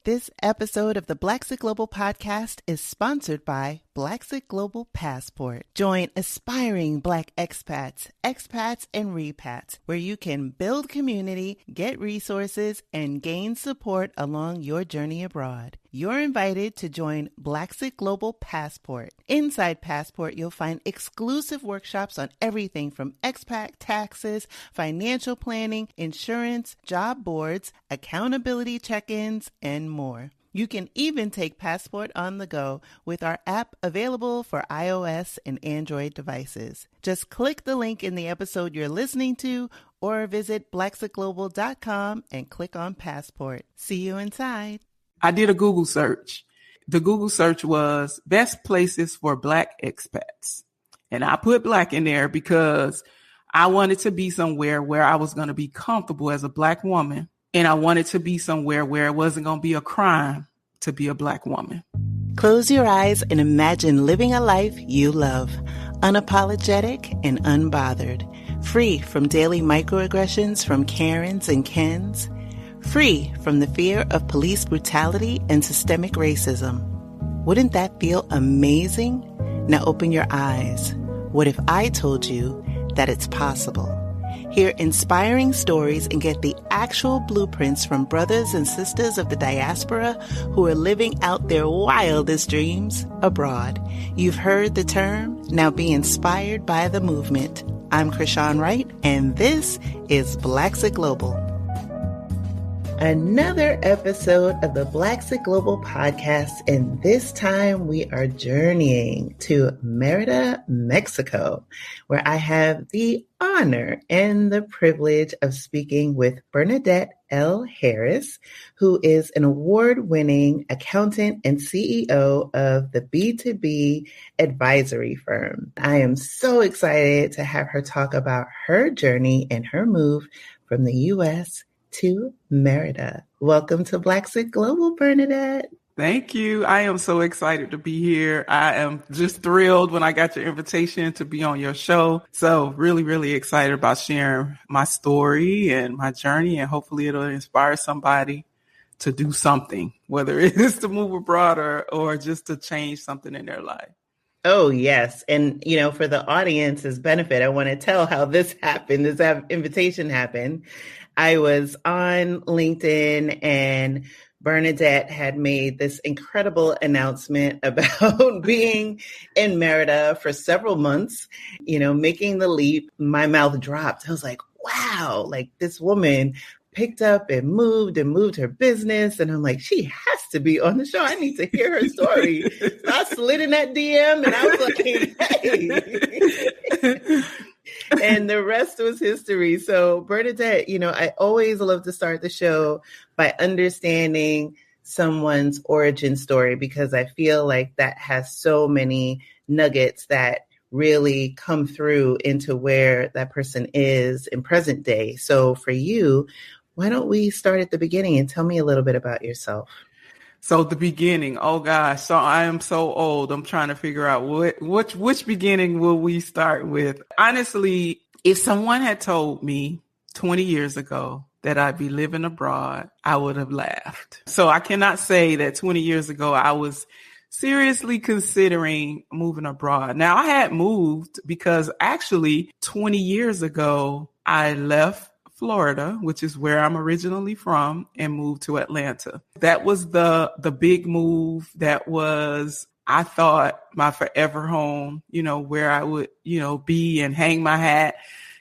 This episode of the Blaxit Global Podcast is sponsored by Blaxit Global Passport. Join aspiring Black expats, expats, and repats, where you can build community, get resources, and gain support along your journey abroad. You're invited to join Blaxit Global Passport. Inside Passport, you'll find exclusive workshops on everything from expat taxes, financial planning, insurance, job boards, accountability check-ins, and more. You can even take Passport on the go with our app available for iOS and Android devices. Just click the link in the episode you're listening to or visit blaxitglobal.com and click on Passport. See you inside. I did a Google search. The Google search was best places for Black expats. And I put Black in there because I wanted to be somewhere where I was going to be comfortable as a Black woman. And I wanted to be somewhere where it wasn't going to be a crime to be a Black woman. Close your eyes and imagine living a life you love, unapologetic and unbothered, free from daily microaggressions from Karens and Kens, free from the fear of police brutality and systemic racism. Wouldn't that feel amazing? Now open your eyes. What if I told you that it's possible? Hear inspiring stories and get the actual blueprints from brothers and sisters of the diaspora who are living out their wildest dreams abroad. You've heard the term. Now be inspired by the movement. I'm Krishan Wright, and this is Blaxit Global. Another episode of the Blaxit Global Podcast, and this time we are journeying to Mérida, Mexico, where I have the honor and the privilege of speaking with Bernadette L. Harris, who is an award-winning accountant and CEO of the BTB Advisory Firm. I am so excited to have her talk about her journey and her move from the U.S. to Mérida. Welcome to Blaxit Global, Bernadette. Thank you. I am so excited to be here. I am just thrilled when I got your invitation to be on your show. So really, really excited about sharing my story and my journey, and hopefully it'll inspire somebody to do something, whether it is to move abroad or just to change something in their life. Oh, yes. And, for the audience's benefit, I want to tell how this happened, this invitation happened. I was on LinkedIn and Bernadette had made this incredible announcement about being in Mérida for several months, making the leap. My mouth dropped. I was like, wow, like this woman picked up and moved her business. And I'm like, she has to be on the show. I need to hear her story. So I slid in that DM and I was like, hey. And the rest was history. So Bernadette, I always love to start the show by understanding someone's origin story, because I feel like that has so many nuggets that really come through into where that person is in present day. So for you, why don't we start at the beginning and tell me a little bit about yourself? So the beginning, oh gosh, so I am so old. I'm trying to figure out which beginning will we start with? Honestly, if someone had told me 20 years ago that I'd be living abroad, I would have laughed. So I cannot say that 20 years ago I was seriously considering moving abroad. Now I had moved because actually 20 years ago I left Florida, which is where I'm originally from, and moved to Atlanta. That was the big move. That was, I thought, my forever home, where I would, be and hang my hat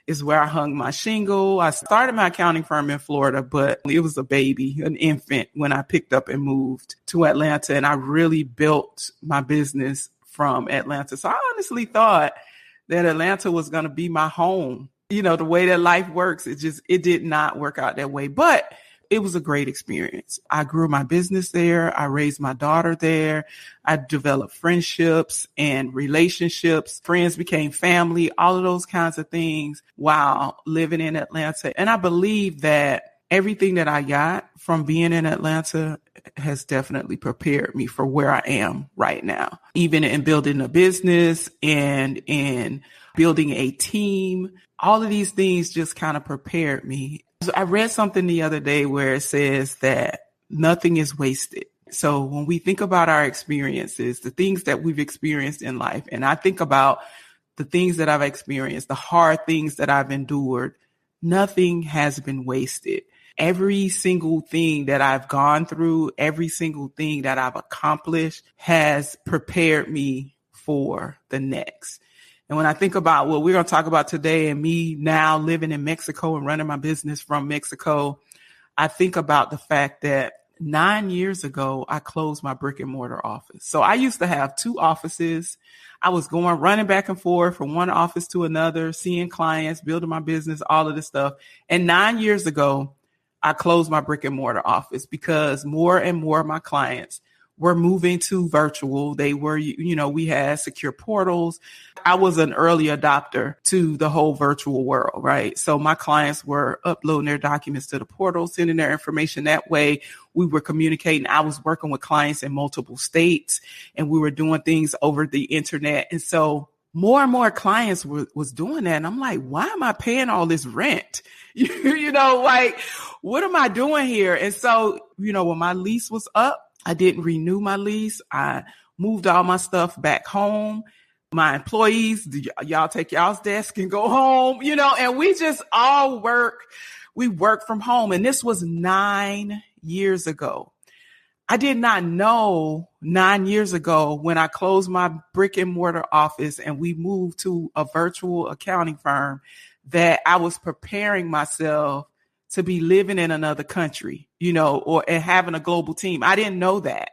is where I hung my shingle. I started my accounting firm in Florida, but it was a baby, an infant, when I picked up and moved to Atlanta. And I really built my business from Atlanta. So I honestly thought that Atlanta was going to be my home. The way that life works, it did not work out that way, but it was a great experience. I grew my business there. I raised my daughter there. I developed friendships and relationships. Friends became family, all of those kinds of things while living in Atlanta. And I believe that everything that I got from being in Atlanta has definitely prepared me for where I am right now, even in building a business and in building a team. All of these things just kind of prepared me. I read something the other day where it says that nothing is wasted. So when we think about our experiences, the things that we've experienced in life, and I think about the things that I've experienced, the hard things that I've endured, nothing has been wasted. Every single thing that I've gone through, every single thing that I've accomplished has prepared me for the next. And when I think about what we're going to talk about today and me now living in Mexico and running my business from Mexico, I think about the fact that 9 years ago, I closed my brick and mortar office. So I used to have 2 offices. I was running back and forth from one office to another, seeing clients, building my business, all of this stuff. And 9 years ago, I closed my brick and mortar office because more and more of my clients were moving to virtual. They were, we had secure portals. I was an early adopter to the whole virtual world, right? So my clients were uploading their documents to the portal, sending their information that way. We were communicating. I was working with clients in multiple states and we were doing things over the internet. And so more and more clients was doing that. And I'm like, why am I paying all this rent? Like, what am I doing here? And so, when my lease was up, I didn't renew my lease. I moved all my stuff back home. My employees, y'all take y'all's desk and go home, and we just all we work from home. And this was 9 years ago. I did not know 9 years ago when I closed my brick and mortar office and we moved to a virtual accounting firm that I was preparing myself to be living in another country, and having a global team. I didn't know that.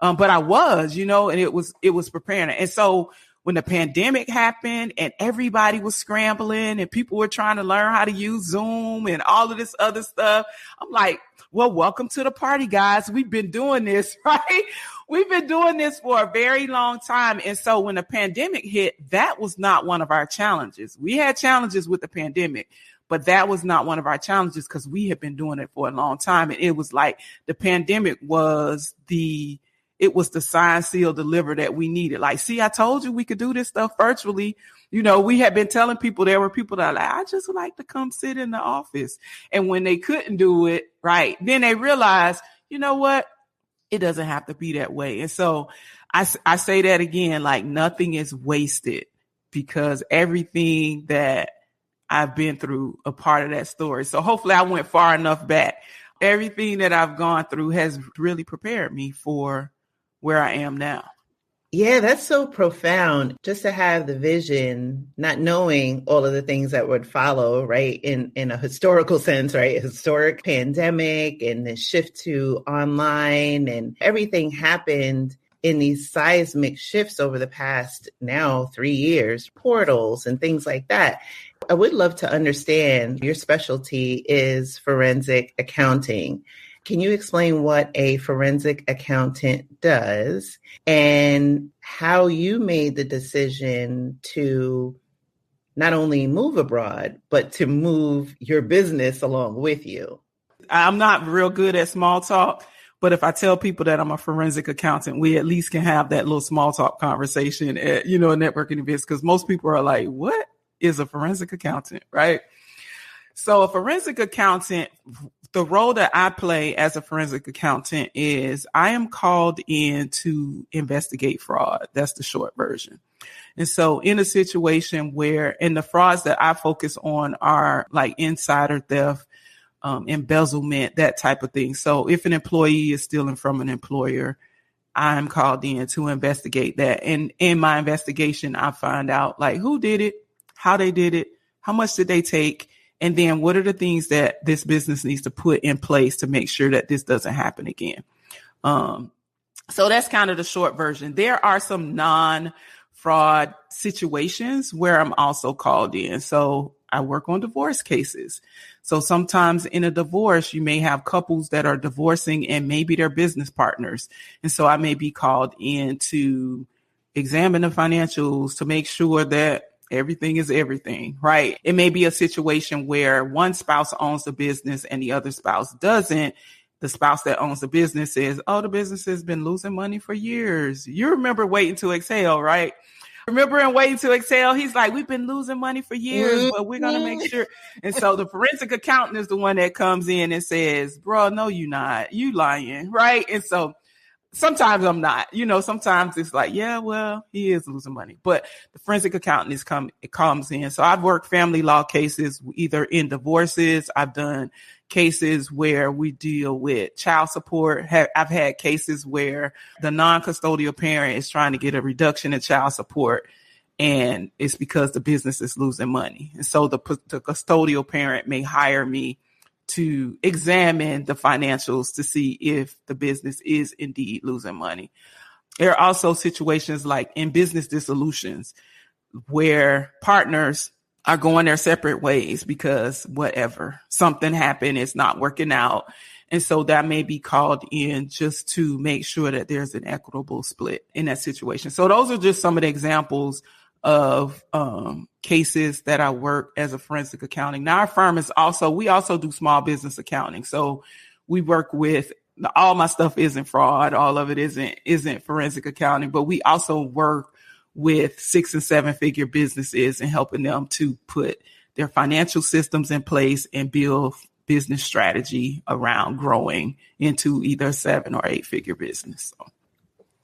But I was, and it was preparing. And so when the pandemic happened and everybody was scrambling and people were trying to learn how to use Zoom and all of this other stuff, I'm like, well, welcome to the party, guys. We've been doing this, right? We've been doing this for a very long time. And so when the pandemic hit, that was not one of our challenges. We had challenges with the pandemic, but that was not one of our challenges because we had been doing it for a long time. And it was like the pandemic was the sign, seal, deliver that we needed. Like, see, I told you we could do this stuff virtually. We had been telling people, there were people that are like, I just would like to come sit in the office. And when they couldn't do it, right, then they realized, you know what? It doesn't have to be that way. And so I say that again, like nothing is wasted because everything that I've been through a part of that story. So hopefully I went far enough back. Everything that I've gone through has really prepared me for where I am now. Yeah, that's so profound. Just to have the vision, not knowing all of the things that would follow, right? In a historical sense, right? A historic pandemic and the shift to online and everything happened in these seismic shifts over the past now 3 years, portals and things like that. I would love to understand, your specialty is forensic accounting. Can you explain what a forensic accountant does and how you made the decision to not only move abroad, but to move your business along with you? I'm not real good at small talk, but if I tell people that I'm a forensic accountant, we at least can have that little small talk conversation at, a networking event, because most people are like, what is a forensic accountant, right? So a forensic accountant, the role that I play as a forensic accountant is I am called in to investigate fraud. That's the short version. And so in a situation where, and the frauds that I focus on are like insider theft, embezzlement, that type of thing. So if an employee is stealing from an employer, I'm called in to investigate that. And in my investigation, I find out like who did it, how they did it, how much did they take, and then what are the things that this business needs to put in place to make sure that this doesn't happen again. So that's kind of the short version. There are some non-fraud situations where I'm also called in. So I work on divorce cases. So sometimes in a divorce, you may have couples that are divorcing and maybe they're business partners. And so I may be called in to examine the financials to make sure that everything is everything, right? It may be a situation where one spouse owns the business and the other spouse doesn't. The spouse that owns the business says, oh, the business has been losing money for years. You remember Waiting to Exhale, right? Remember in Waiting to Exhale, he's like, we've been losing money for years, but we're going to make sure. And so the forensic accountant is the one that comes in and says, bro, no, you not. You lying, right? And so sometimes I'm not, sometimes it's like, yeah, well, he is losing money, but the forensic accountant comes in. So I've worked family law cases, either in divorces. I've done cases where we deal with child support. I've had cases where the non-custodial parent is trying to get a reduction in child support, and it's because the business is losing money. And so the custodial parent may hire me to examine the financials to see if the business is indeed losing money. There are also situations like in business dissolutions where partners are going their separate ways because something happened, it's not working out. And so that may be called in just to make sure that there's an equitable split in that situation. So those are just some of the examples of cases that I work as a forensic accounting. Now our firm we also do small business accounting. So we work with, all my stuff isn't fraud. All of it isn't forensic accounting, but we also work with 6 and 7 figure businesses and helping them to put their financial systems in place and build business strategy around growing into either 7 or 8 figure business. So.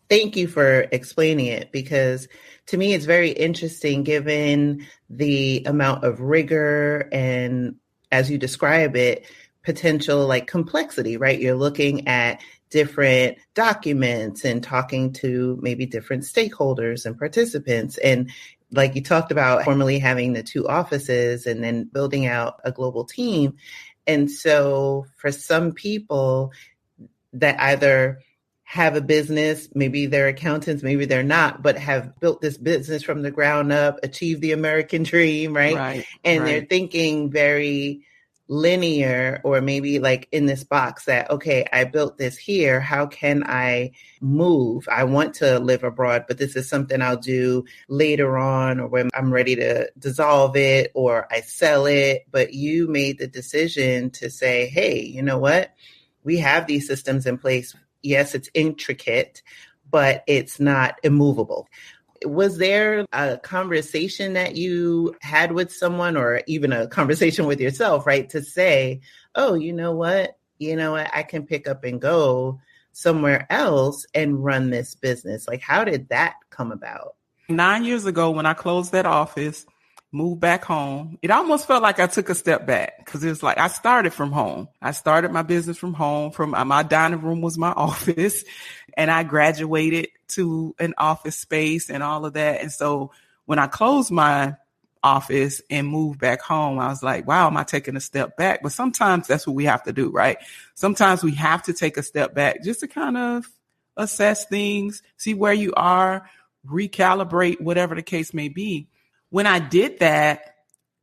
Thank you for explaining it, because to me, it's very interesting given the amount of rigor and, as you describe it, potential like complexity, right? You're looking at different documents and talking to maybe different stakeholders and participants. And like you talked about, formerly having the 2 offices and then building out a global team. And so for some people that either have a business, maybe they're accountants, maybe they're not, but have built this business from the ground up, achieved the American dream, right? And they're thinking very linear, or maybe like in this box that, okay, I built this here. How can I move? I want to live abroad, but this is something I'll do later on, or when I'm ready to dissolve it, or I sell it. But you made the decision to say, hey, you know what? We have these systems in place. Yes, it's intricate, but it's not immovable. Was there a conversation that you had with someone, or even a conversation with yourself, right? To say, oh, you know what? I can pick up and go somewhere else and run this business. Like, how did that come about? 9 years ago, when I closed that office, moved back home, it almost felt like I took a step back, because it's like I started from home. I started my business from home. From my dining room was my office, and I graduated to an office space and all of that. And so when I closed my office and moved back home, I was like, wow, am I taking a step back? But sometimes that's what we have to do, right? Sometimes we have to take a step back just to kind of assess things, see where you are, recalibrate, whatever the case may be. When I did that,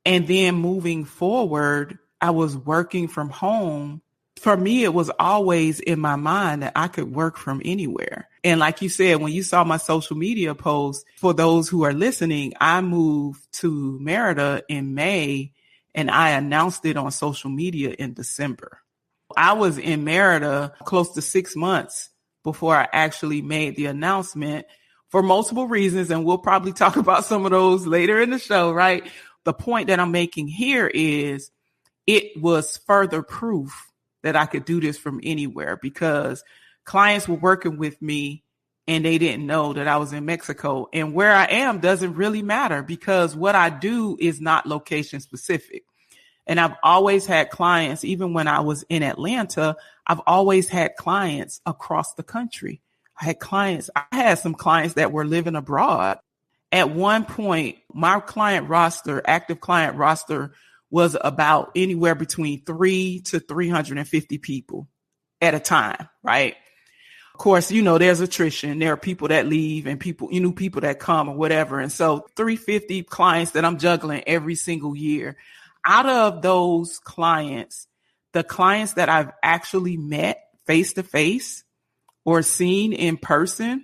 and then moving forward, I was working from home. For me, it was always in my mind that I could work from anywhere. And like you said, when you saw my social media post, for those who are listening, I moved to Mérida in May, and I announced it on social media in December. I was in Mérida close to 6 months before I actually made the announcement, for multiple reasons. And we'll probably talk about some of those later in the show, right? The point that I'm making here is it was further proof that I could do this from anywhere, because clients were working with me and they didn't know that I was in Mexico. And where I am doesn't really matter, because what I do is not location specific. And I've always had clients, even when I was in Atlanta, I've always had clients across the country. I had some clients that were living abroad. At one point, my active client roster was about anywhere between 3 to 350 people at a time, right? Of course, there's attrition. There are people that leave and people that come or whatever. And so 350 clients that I'm juggling every single year. Out of those clients, the clients that I've actually met face to face or seen in person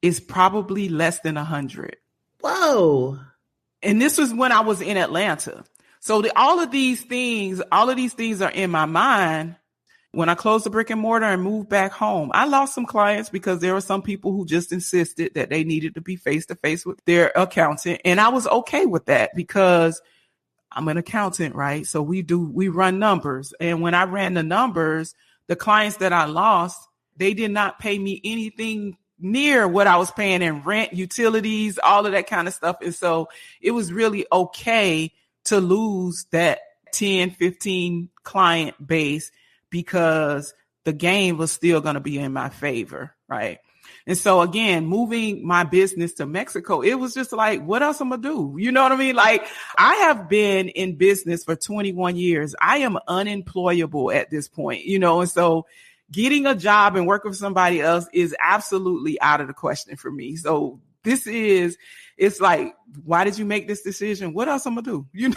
is probably less than 100. Whoa. And this was when I was in Atlanta. So all of these things are in my mind. When I closed the brick and mortar and moved back home, I lost some clients because there were some people who just insisted that they needed to be face to face with their accountant. And I was okay with that because I'm an accountant, right? So we run numbers. And when I ran the numbers, the clients that I lost, they did not pay me anything near what I was paying in rent, utilities, all of that kind of stuff. And so it was really okay to lose that 10, 15 client base because the game was still going to be in my favor, right? And so again, moving my business to Mexico, it was just like, what else I'm going to do? You know what I mean? Like, I have been in business for 21 years. I am unemployable at this point, and so getting a job and working for somebody else is absolutely out of the question for me. So it's like, why did you make this decision? What else I'm going to do?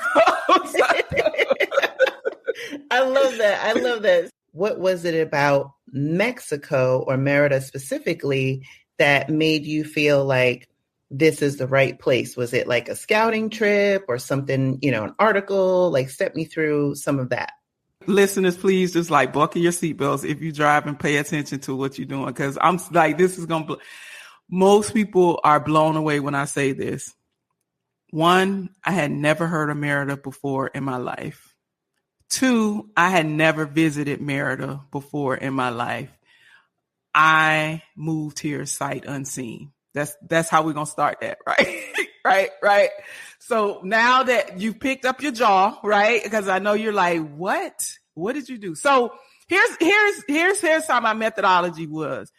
I love that. What was it about Mexico or Mérida specifically that made you feel like this is the right place? Was it like a scouting trip or something, an article? Like, step me through some of that. Listeners, please just like buckle your seatbelts if you drive and pay attention to what you're doing. Cause I'm like, most people are blown away when I say this. One, I had never heard of Mérida before in my life. Two, I had never visited Mérida before in my life. I moved here sight unseen. That's how we're going to start that, right? Right. So now that you've picked up your jaw, right? Because I know you're like, what did you do? So here's how my methodology was.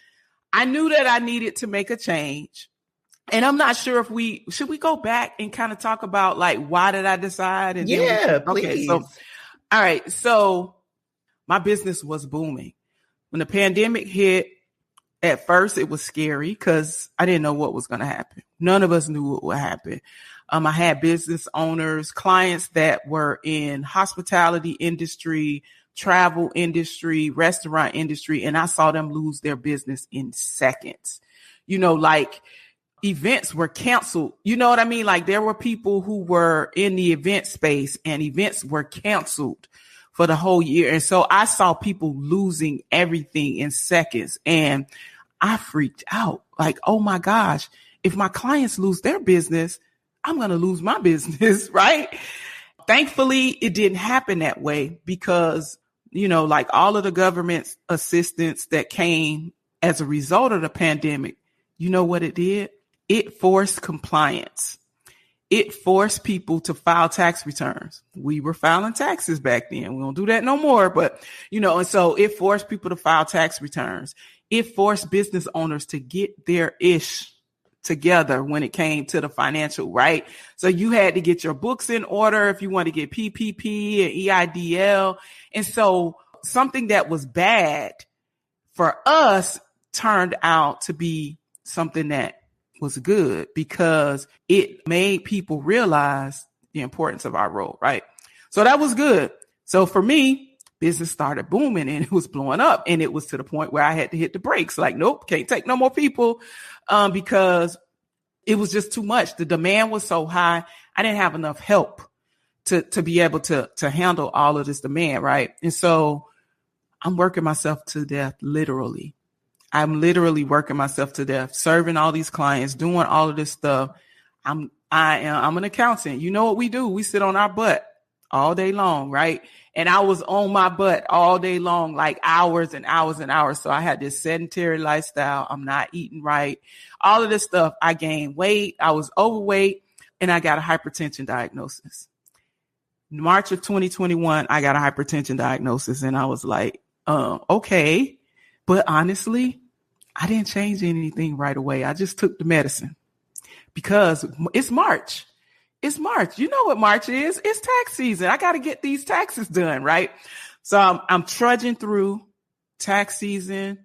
I knew that I needed to make a change. And I'm not sure if should we go back and kind of talk about like, why did I decide? And please. Okay, so all right. So my business was booming. When the pandemic hit, at first it was scary because I didn't know what was going to happen. None of us knew what would happen. I had business owners, clients that were in hospitality industry, travel industry, restaurant industry, and I saw them lose their business in seconds. Like events were canceled. You know what I mean? Like there were people who were in the event space and events were canceled for the whole year. And so I saw people losing everything in seconds and I freaked out like, oh my gosh, if my clients lose their business, I'm going to lose my business. Right. Thankfully, it didn't happen that way because, like all of the government assistance that came as a result of the pandemic, you know what it did? It forced compliance. It forced people to file tax returns. We were filing taxes back then. We don't do that no more, but and so it forced people to file tax returns. It forced business owners to get their ish together when it came to the financial, right? So you had to get your books in order if you want to get PPP and EIDL. And so something that was bad for us turned out to be something that was good because it made people realize the importance of our role, right? So that was good. So for me, business started booming and it was blowing up and it was to the point where I had to hit the brakes. Like, nope, can't take no more people because it was just too much. The demand was so high. I didn't have enough help to be able to handle all of this demand, right? And so I'm working myself to death, literally. I'm literally working myself to death, serving all these clients, doing all of this stuff. I'm an accountant. You know what we do? We sit on our butt all day long, right? And I was on my butt all day long, like hours and hours and hours. So I had this sedentary lifestyle. I'm not eating right. All of this stuff. I gained weight. I was overweight and I got a hypertension diagnosis. March of 2021, I got a hypertension diagnosis and I was like, okay. But honestly, I didn't change anything right away. I just took the medicine because it's March. It's March. You know what March is? It's tax season. I got to get these taxes done, right? So I'm trudging through tax season.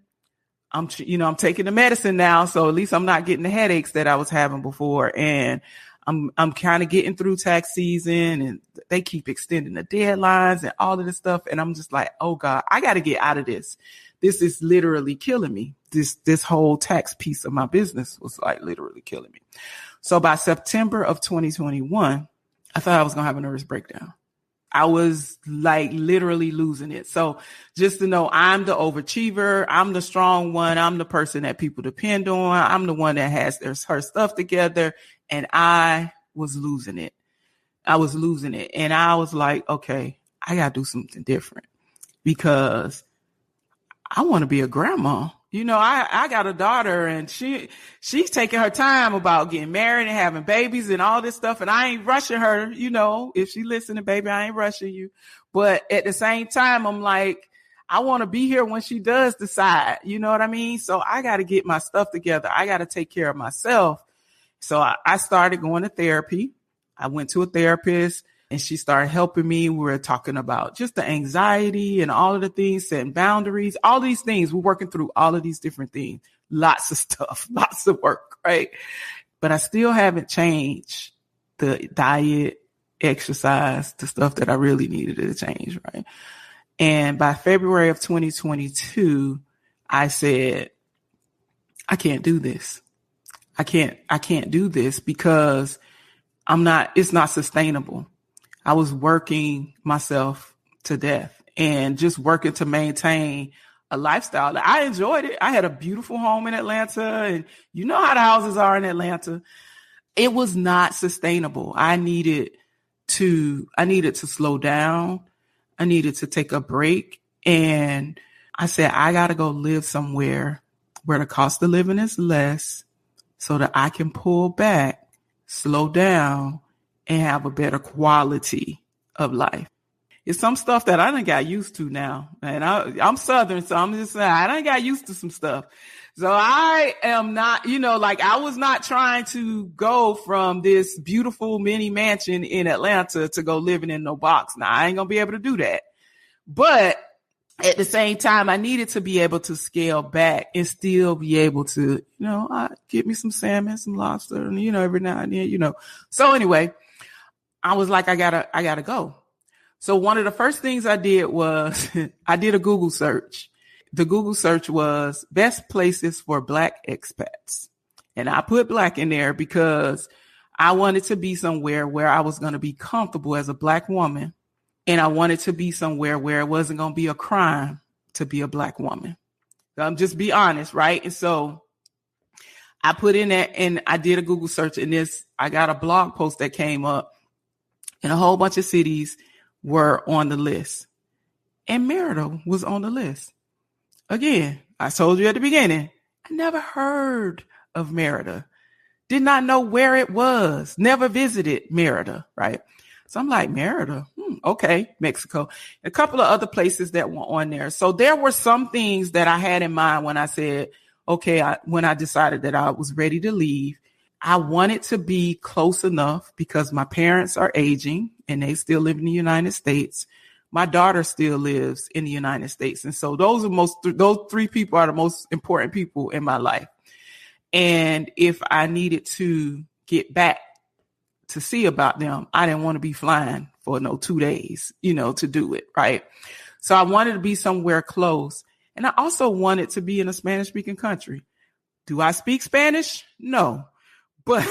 I'm taking the medicine now. So at least I'm not getting the headaches that I was having before. And I'm kind of getting through tax season and they keep extending the deadlines and all of this stuff. And I'm just like, oh God, I got to get out of this. This is literally killing me. This whole tax piece of my business was like literally killing me. So by September of 2021, I thought I was going to have a nervous breakdown. I was like literally losing it. So just to know, I'm the overachiever. I'm the strong one. I'm the person that people depend on. I'm the one that has her stuff together. And I was losing it. And I was like, okay, I got to do something different because I want to be a grandma. You know, I got a daughter and she's taking her time about getting married and having babies and all this stuff. And I ain't rushing her, you know, if she listening, baby, I ain't rushing you. But at the same time, I'm like, I want to be here when she does decide, you know what I mean? So I got to get my stuff together. I got to take care of myself. So I started going to therapy. I went to a therapist and she started helping me. We were talking about just the anxiety and all of the things, setting boundaries, all these things. We're working through all of these different things, lots of stuff, lots of work, right? But I still haven't changed the diet, exercise, the stuff that I really needed to change, right? And by February of 2022, I said, I can't do this. I can't do this because it's not sustainable. I was working myself to death and just working to maintain a lifestyle. I enjoyed it. I had a beautiful home in Atlanta and you know how the houses are in Atlanta. It was not sustainable. I needed to slow down. I needed to take a break. And I said, I got to go live somewhere where the cost of living is less so that I can pull back, slow down, and have a better quality of life. It's some stuff that I done got used to now. And I'm Southern, so I'm just saying, I done got used to some stuff. So I am not, you know, like I was not trying to go from this beautiful mini mansion in Atlanta to go living in no box. Now, I ain't going to be able to do that. But at the same time, I needed to be able to scale back and still be able to, you know, get me some salmon, some lobster, and, you know, every now and then, you know. So anyway, I was like, I gotta go. So one of the first things I did was I did a Google search. The Google search was best places for Black expats. And I put Black in there because I wanted to be somewhere where I was going to be comfortable as a Black woman. And I wanted to be somewhere where it wasn't going to be a crime to be a Black woman. Just be honest, right? And so I put in that and I did a Google search and I got a blog post that came up and a whole bunch of cities were on the list. And Mérida was on the list. Again, I told you at the beginning, I never heard of Mérida. Did not know where it was. Never visited Mérida, right? So I'm like, Mérida, okay, Mexico. A couple of other places that were on there. So there were some things that I had in mind when I said, okay, when I decided that I was ready to leave. I wanted to be close enough because my parents are aging and they still live in the United States. My daughter still lives in the United States. And so those three people are the most important people in my life. And if I needed to get back to see about them, I didn't want to be flying for 2 days, to do it. Right. So I wanted to be somewhere close. And I also wanted to be in a Spanish speaking country. Do I speak Spanish? No, but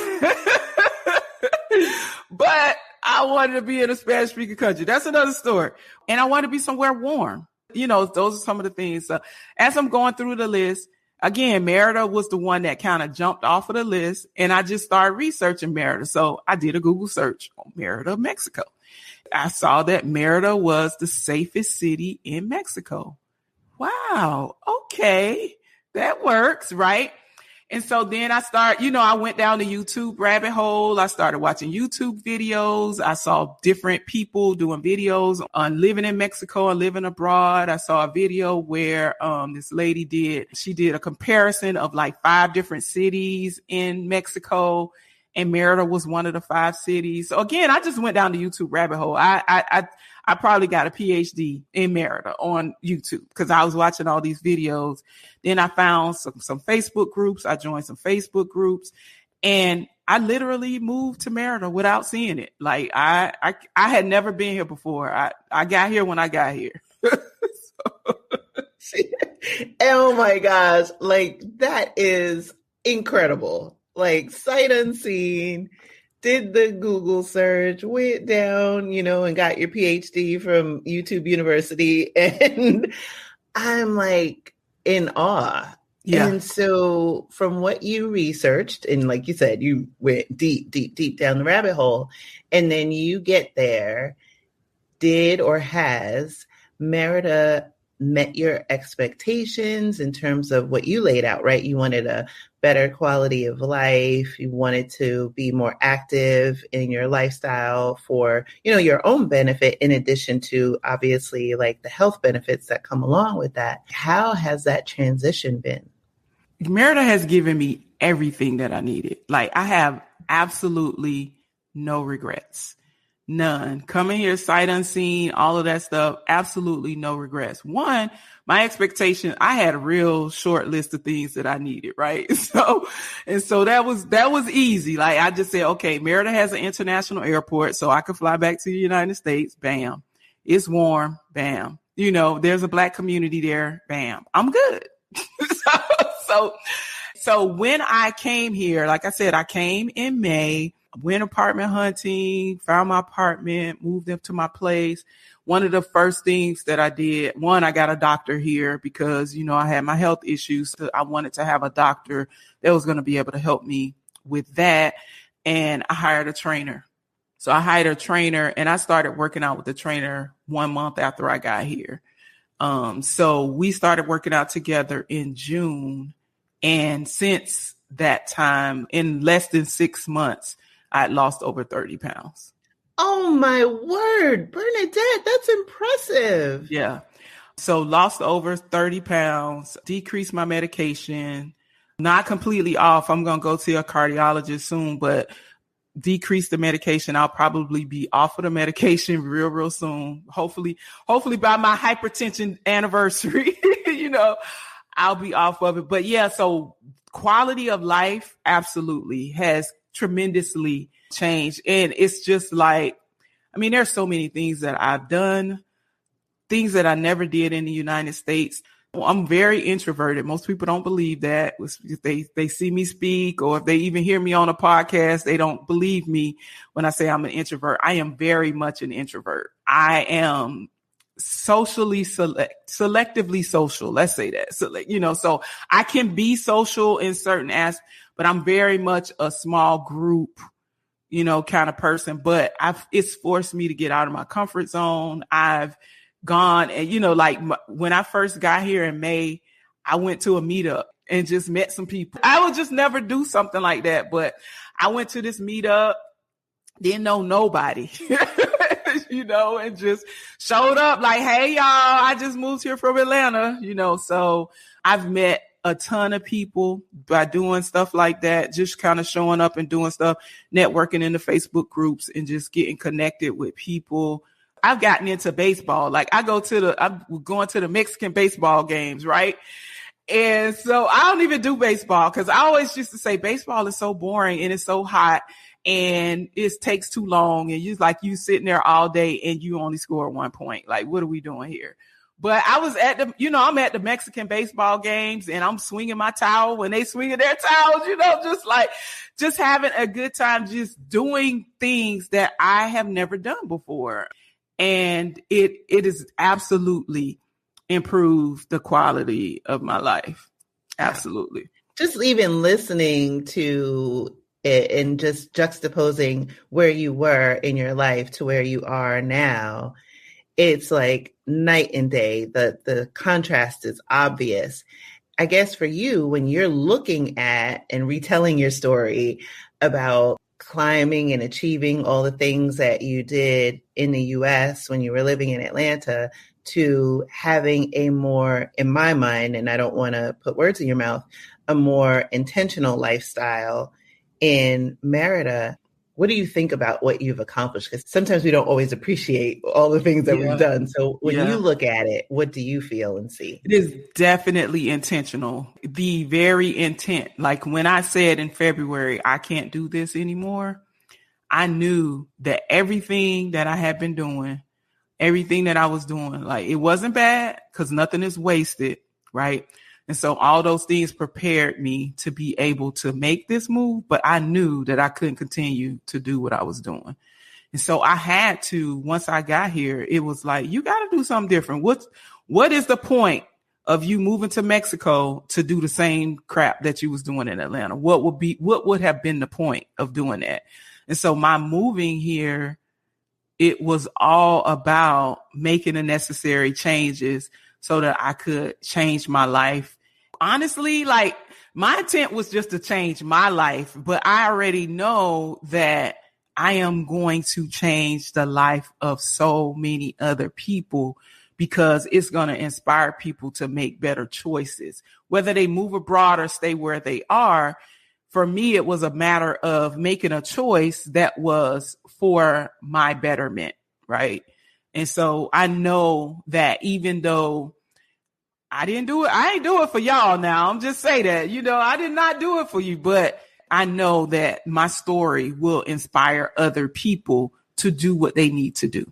I wanted to be in a Spanish speaking country. That's another story. And I wanted to be somewhere warm. Those are some of the things. So as I'm going through the list, again, Mérida was the one that kind of jumped off of the list. And I just started researching Mérida. So I did a Google search on Mérida, Mexico. I saw that Mérida was the safest city in Mexico. Wow. Okay. That works, right? And so then I went down the YouTube rabbit hole. I started watching YouTube videos. I saw different people doing videos on living in Mexico and living abroad. I saw a video where this lady did a comparison of like 5 different cities in Mexico, and Mérida was one of the 5 cities. So again, I just went down the YouTube rabbit hole. I probably got a PhD in Mérida on YouTube because I was watching all these videos. Then I found some Facebook groups. I joined some Facebook groups, and I literally moved to Mérida without seeing it. Like I had never been here before. I got here when I got here. Oh my gosh. Like that is incredible. Like sight unseen. did the Google search, went down, and got your PhD from YouTube University. And I'm like in awe. Yeah. And so from what you researched, and like you said, you went deep, deep, deep down the rabbit hole, and then you get there, did or has Mérida met your expectations in terms of what you laid out, right? You wanted a better quality of life. You wanted to be more active in your lifestyle for, your own benefit, in addition to obviously like the health benefits that come along with that. How has that transition been? Mérida has given me everything that I needed. Like, I have absolutely no regrets. None. Coming here sight unseen, all of that stuff, absolutely no regrets. One, my expectation, I had a real short list of things that I needed, right? So that was easy. Like, I just said, okay, Mérida has an international airport, so I could fly back to the United States. Bam. It's warm. Bam. There's a Black community there. Bam. I'm good. So when I came here, like I said, I came in May. Went apartment hunting, found my apartment, moved up to my place. One of the first things that I did, I got a doctor here because, I had my health issues. So I wanted to have a doctor that was going to be able to help me with that. And I hired a trainer. So I hired a trainer and I started working out with the trainer 1 month after I got here. So we started working out together in June. And since that time, in less than 6 months, I lost over 30 pounds. Oh my word, Bernadette, that's impressive. Yeah. So lost over 30 pounds, decreased my medication, not completely off. I'm going to go to a cardiologist soon, but decrease the medication. I'll probably be off of the medication real soon. Hopefully by my hypertension anniversary, I'll be off of it. But yeah, so quality of life absolutely has tremendously changed. And it's just like, there's so many things that I've done, things that I never did in the United States. I'm very introverted. Most people don't believe that. If they see me speak, or if they even hear me on a podcast, they don't believe me when I say I'm an introvert. I am very much an introvert. I am selectively social. Let's say that. So I can be social in certain aspects, but I'm very much a small group, kind of person. But it's forced me to get out of my comfort zone. I've gone and, when I first got here in May, I went to a meetup and just met some people. I would just never do something like that. But I went to this meetup, didn't know nobody, and just showed up like, hey, y'all, I just moved here from Atlanta, so I've met a ton of people by doing stuff like that, just kind of showing up and doing stuff, networking in the Facebook groups and just getting connected with people. I've gotten into baseball. Like I'm going to the Mexican baseball games, right? And so I don't even do baseball because I always used to say baseball is so boring and it's so hot and it takes too long. And you sitting there all day and you only score 1 point. Like, what are we doing here? But I was at I'm at the Mexican baseball games and I'm swinging my towel when they swinging their towels, just having a good time, just doing things that I have never done before. And it has absolutely improved the quality of my life. Absolutely. Just even listening to it and just juxtaposing where you were in your life to where you are now, it's like night and day. The contrast is obvious. I guess for you, when you're looking at and retelling your story about climbing and achieving all the things that you did in the US when you were living in Atlanta, to having a more, in my mind, and I don't want to put words in your mouth, a more intentional lifestyle in Mérida. What do you think about what you've accomplished? Because sometimes we don't always appreciate all the things that we've done. So when you look at it, what do you feel and see? It is definitely intentional. The very intent. Like when I said in February, I can't do this anymore, I knew that everything that I had been doing, everything that I was doing, like it wasn't bad because nothing is wasted, right? And so all those things prepared me to be able to make this move, but I knew that I couldn't continue to do what I was doing. And so I had to, once I got here, it was like, you got to do something different. What is the point of you moving to Mexico to do the same crap that you was doing in Atlanta? What would have been the point of doing that? And so my moving here, it was all about making the necessary changes so that I could change my life. Honestly, like my intent was just to change my life, but I already know that I am going to change the life of so many other people because it's going to inspire people to make better choices, whether they move abroad or stay where they are. For me, it was a matter of making a choice that was for my betterment, right? And so I know that even though I didn't do it, I ain't do it for y'all now. I'm just saying that, I did not do it for you, but I know that my story will inspire other people to do what they need to do.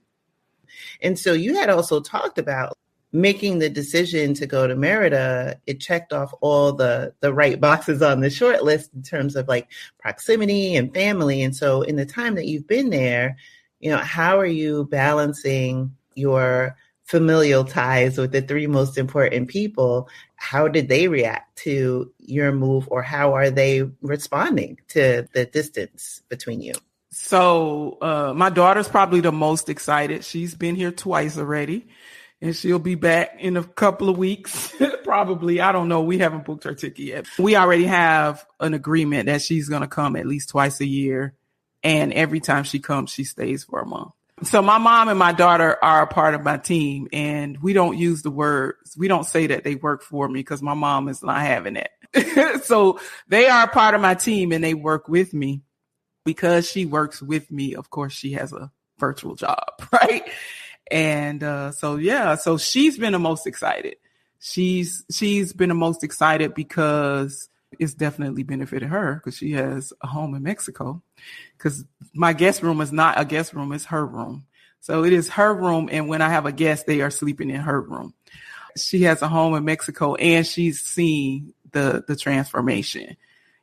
And so you had also talked about making the decision to go to Mérida. It checked off all the right boxes on the short list in terms of like proximity and family. And so in the time that you've been there, how are you balancing your familial ties with the three most important people? How did they react to your move, or how are they responding to the distance between you? So my daughter's probably the most excited. She's been here twice already, and she'll be back in a couple of weeks. Probably. I don't know. We haven't booked her ticket yet. We already have an agreement that she's going to come at least twice a year. And every time she comes, she stays for a month. So my mom and my daughter are a part of my team, and we don't use the words. We don't say that they work for me because my mom is not having it. So they are a part of my team and they work with me. Because she works with me, of course, she has a virtual job, right? And so she's been the most excited. She's been the most excited because it's definitely benefited her because she has a home in Mexico. Because my guest room is not a guest room, it's her room. So it is her room, and when I have a guest, they are sleeping in her room. She has a home in Mexico, and she's seen the transformation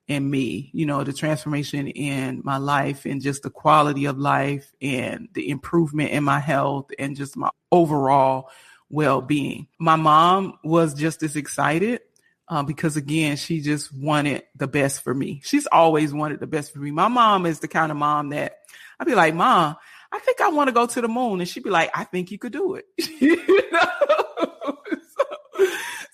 in me, the transformation in my life and just the quality of life and the improvement in my health and just my overall well-being. My mom was just as excited because, again, she just wanted the best for me. She's always wanted the best for me. My mom is the kind of mom that I'd be like, Mom, I think I want to go to the moon. And she'd be like, I think you could do it.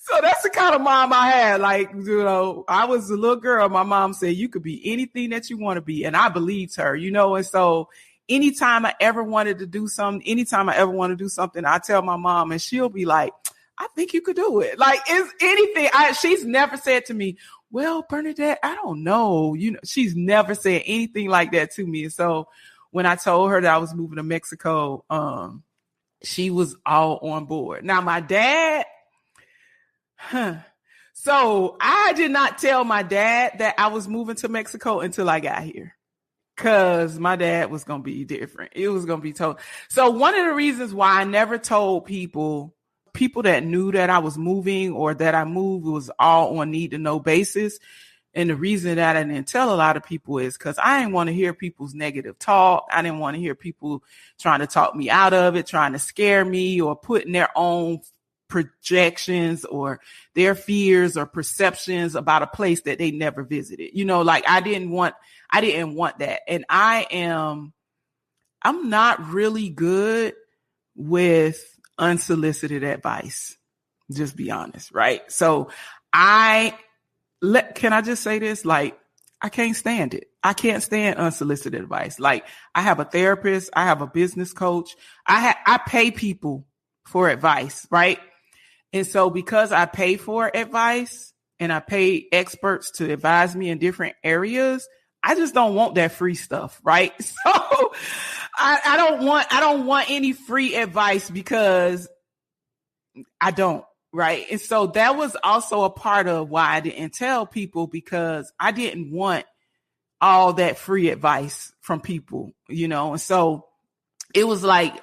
So that's the kind of mom I had. Like, I was a little girl. My mom said, you could be anything that you want to be. And I believed her, and so anytime I ever wanted to do something, I tell my mom and she'll be like, I think you could do it. Like, it's anything. She's never said to me, well, Bernadette, I don't know. She's never said anything like that to me. And so when I told her that I was moving to Mexico, she was all on board. Now, my dad, so I did not tell my dad that I was moving to Mexico until I got here. Cause my dad was going to be different. It was going to be told. So one of the reasons why I never told people that knew that I was moving or that I moved was all on need to know basis. And the reason that I didn't tell a lot of people is because I didn't want to hear people's negative talk. I didn't want to hear people trying to talk me out of it, trying to scare me or putting their own projections or their fears or perceptions about a place that they never visited. Like I didn't want that. And I'm not really good with unsolicited advice. Just be honest, right? So can I just say this? Like, I can't stand it. I can't stand unsolicited advice. Like, I have a therapist, I have a business coach. I pay people for advice, right? And so because I pay for advice and I pay experts to advise me in different areas, I just don't want that free stuff, right? So I don't want any free advice because I don't, right? And so that was also a part of why I didn't tell people, because I didn't want all that free advice from people, And so it was like,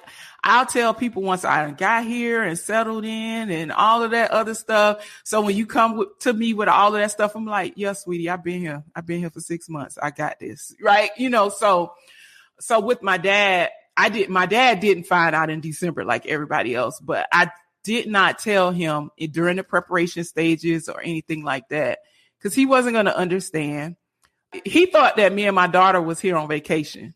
I'll tell people once I got here and settled in and all of that other stuff. So when you come to me with all of that stuff, I'm like, yeah, sweetie, I've been here for 6 months. I got this. Right. So with my dad, my dad didn't find out in December like everybody else, but I did not tell him during the preparation stages or anything like that, because he wasn't going to understand. He thought that me and my daughter was here on vacation.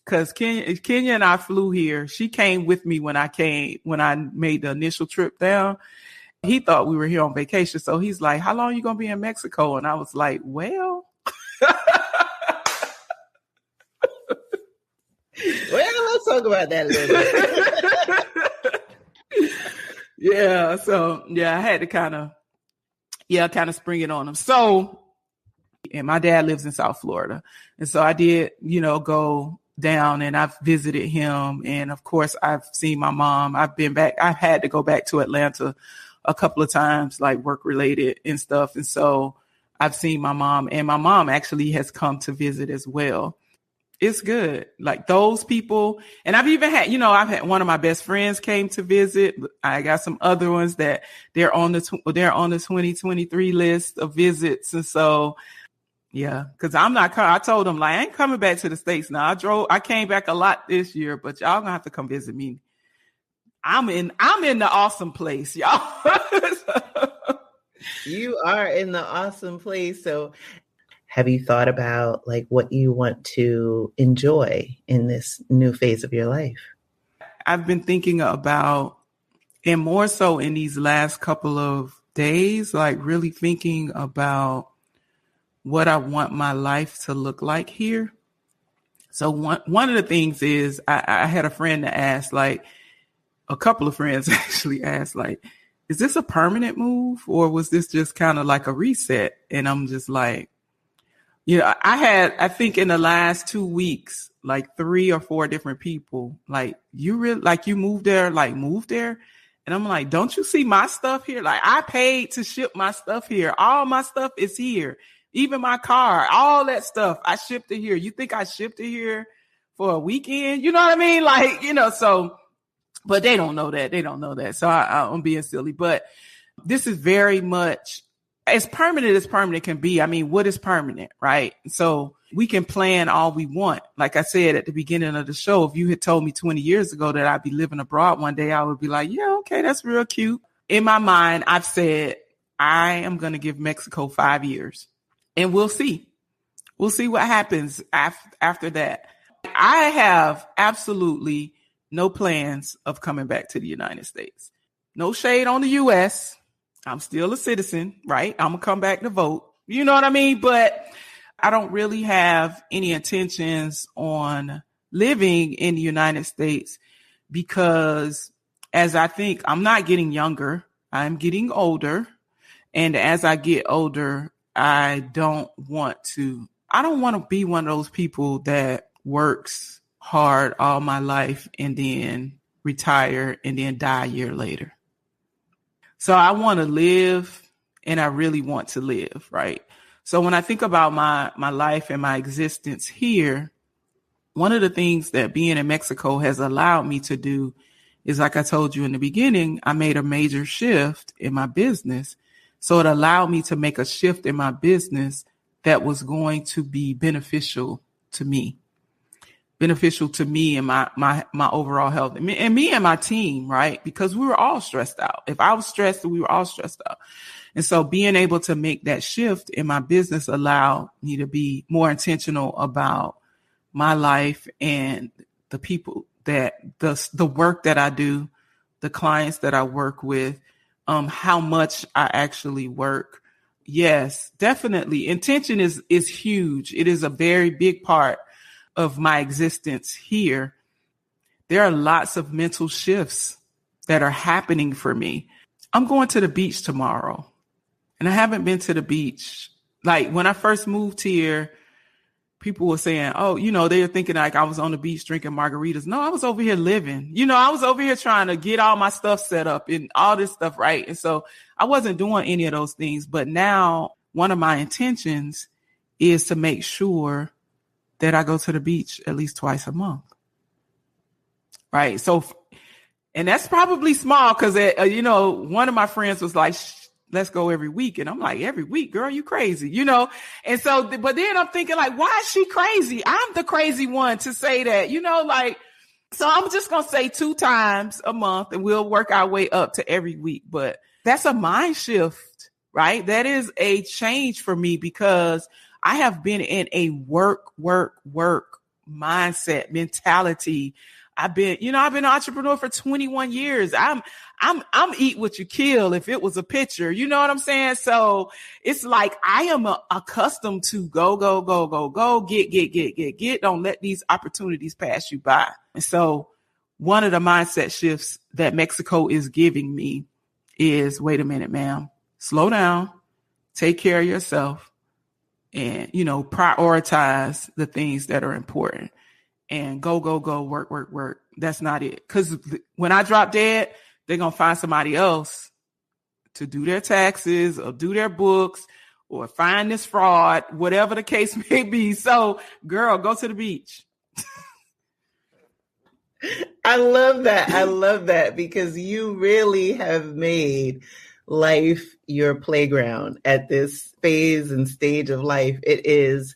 Because Kenya and I flew here. She came with me when I made the initial trip down. He thought we were here on vacation. So he's like, how long are you going to be in Mexico? And I was like, well. Let's talk about that a little bit. Yeah. So, yeah, I had to kind of spring it on him. So, and my dad lives in South Florida. And so I did, go down and I've visited him. And of course, I've seen my mom. I've been back. I've had to go back to Atlanta a couple of times, like work related and stuff. And so I've seen my mom, and my mom actually has come to visit as well. It's good. Like those people. And I've even had, I've had one of my best friends came to visit. I got some other ones that they're on the 2023 list of visits. And so, yeah, because I told them, like, I ain't coming back to the States now. I came back a lot this year, but y'all gonna have to come visit me. I'm in the awesome place, y'all. You are in the awesome place. So have you thought about like what you want to enjoy in this new phase of your life? I've been thinking about, and more so in these last couple of days, like really thinking about what I want my life to look like here. So one of the things is I had a friend that asked, like a couple of friends actually asked, like, is this a permanent move or was this just kind of like a reset? And I'm just like, I think in the last 2 weeks, like 3 or 4 different people, like you moved there. And I'm like, don't you see my stuff here? Like I paid to ship my stuff here. All my stuff is here. Even my car, all that stuff, I shipped it here. You think I shipped it here for a weekend? You know what I mean? Like, so, but they don't know that. So I'm being silly, but this is very much as permanent can be. I mean, what is permanent, right? So we can plan all we want. Like I said at the beginning of the show, if you had told me 20 years ago that I'd be living abroad one day, I would be like, yeah, okay, that's real cute. In my mind, I've said, I am going to give Mexico 5 years. And we'll see. We'll see what happens after that. I have absolutely no plans of coming back to the United States. No shade on the U.S. I'm still a citizen, right? I'm going to come back to vote. You know what I mean? But I don't really have any intentions on living in the United States because as I think I'm not getting younger, I'm getting older. And as I get older, I don't want to be one of those people that works hard all my life and then retire and then die a year later. So I want to live and I really want to live, right? So when I think about my life and my existence here, one of the things that being in Mexico has allowed me to do is, like I told you in the beginning, I made a major shift in my business. So it allowed me to make a shift in my business that was going to be beneficial to me and my overall health and me and my team, right? Because we were all stressed out. If I was stressed, we were all stressed out. And so being able to make that shift in my business allowed me to be more intentional about my life and the people that the work that I do, the clients that I work with, how much I actually work. Yes, definitely. Intention is huge. It is a very big part of my existence here. There are lots of mental shifts that are happening for me. I'm going to the beach tomorrow, and I haven't been to the beach. Like when I first moved here, people were saying, oh, they were thinking like I was on the beach drinking margaritas. No, I was over here living. I was over here trying to get all my stuff set up and all this stuff, right? And so I wasn't doing any of those things. But now one of my intentions is to make sure that I go to the beach at least twice a month. right? So, and that's probably small because, one of my friends was like, let's go every week. And I'm like, every week, girl, you crazy, And so, but then I'm thinking like, why is she crazy? I'm the crazy one to say that, so I'm just going to say 2 times a month and we'll work our way up to every week. But that's a mind shift, right? That is a change for me because I have been in a work mindset mentality. I've been an entrepreneur for 21 years. I'm eat what you kill if it was a picture. You know what I'm saying? So it's like I am accustomed to go, get. Don't let these opportunities pass you by. And so one of the mindset shifts that Mexico is giving me is, wait a minute, ma'am, slow down, take care of yourself, and, prioritize the things that are important. And go, work. That's not it. Because when I drop dead, they're going to find somebody else to do their taxes or do their books or find this fraud, whatever the case may be. So, girl, go to the beach. I love that because you really have made life your playground at this phase and stage of life. It is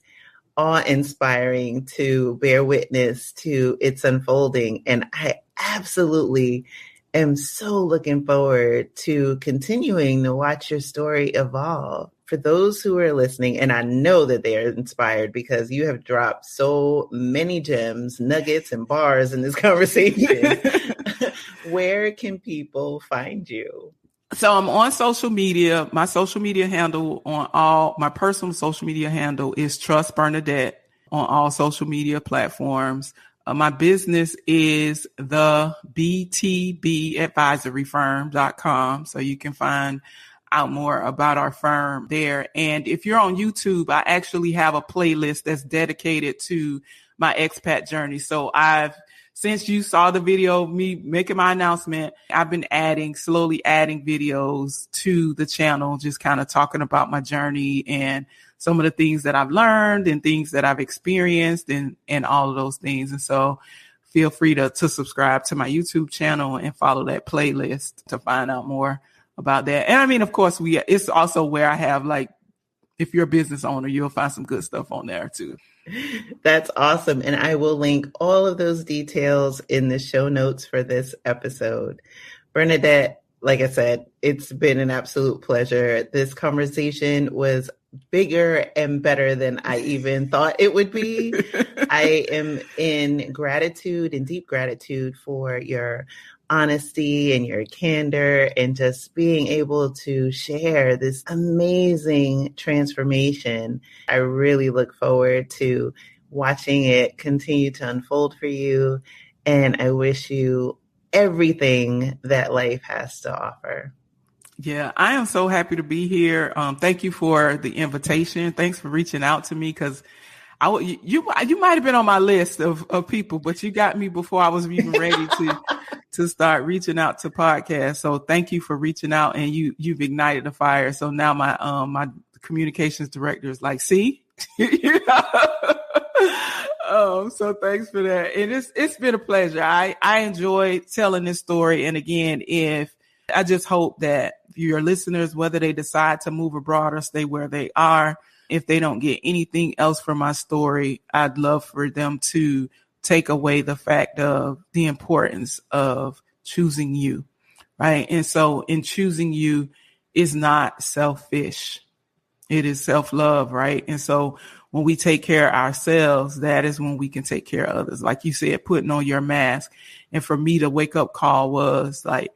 awe-inspiring to bear witness to its unfolding. And I absolutely am so looking forward to continuing to watch your story evolve. For those who are listening, and I know that they are inspired because you have dropped so many gems, nuggets, and bars in this conversation, where can people find you? So I'm on social media. My social media handle my personal social media handle is Trust Bernadette on all social media platforms. My business is the BTB Advisory Firm.com. So you can find out more about our firm there. And if you're on YouTube, I actually have a playlist that's dedicated to my expat journey. So since you saw the video, me making my announcement, I've been slowly adding videos to the channel, just kind of talking about my journey and some of the things that I've learned and things that I've experienced and all of those things. And so feel free to subscribe to my YouTube channel and follow that playlist to find out more about that. And I mean, of course, it's also where I have, like, if you're a business owner, you'll find some good stuff on there too. That's awesome. And I will link all of those details in the show notes for this episode. Bernadette, like I said, it's been an absolute pleasure. This conversation was bigger and better than I even thought it would be. I am in gratitude and deep gratitude for your honesty and your candor and just being able to share this amazing transformation. I really look forward to watching it continue to unfold for you. And I wish you everything that life has to offer. Yeah, I am so happy to be here. Thank you for the invitation. Thanks for reaching out to me because you might have been on my list of people, but you got me before I was even ready to start reaching out to podcasts. So thank you for reaching out, and you've ignited the fire. So now my communications director is like, see, so thanks for that. And it's been a pleasure. I enjoy telling this story. And again, I just hope that your listeners, whether they decide to move abroad or stay where they are, if they don't get anything else from my story, I'd love for them to take away the fact of the importance of choosing you, right? And so in choosing you is not selfish. It is self-love, right? And so when we take care of ourselves, that is when we can take care of others. Like you said, putting on your mask. And for me, the wake-up call was like,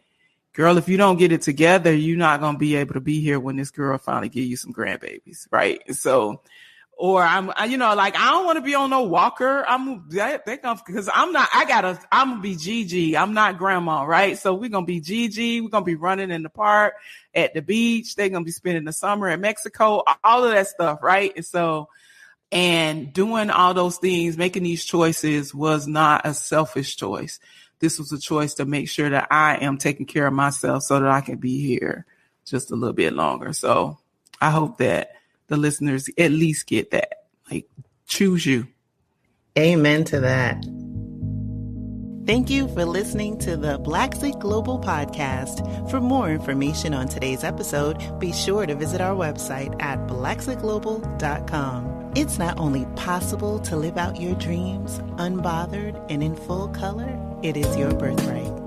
girl, if you don't get it together, you're not going to be able to be here when this girl finally give you some grandbabies, right? So, or I'm don't want to be on no walker. I'm going to be Gigi. I'm not grandma, right? So we're going to be Gigi. We're going to be running in the park, at the beach. They're going to be spending the summer in Mexico, all of that stuff, right? And so, and doing all those things, making these choices was not a selfish choice. This was a choice to make sure that I am taking care of myself so that I can be here just a little bit longer. So I hope that the listeners at least get that, like, choose you. Amen to that. Thank you for listening to the Blaxit Global Podcast. For more information on today's episode, be sure to visit our website at blaxitglobal.com. It's not only possible to live out your dreams unbothered and in full color, it is your birthright.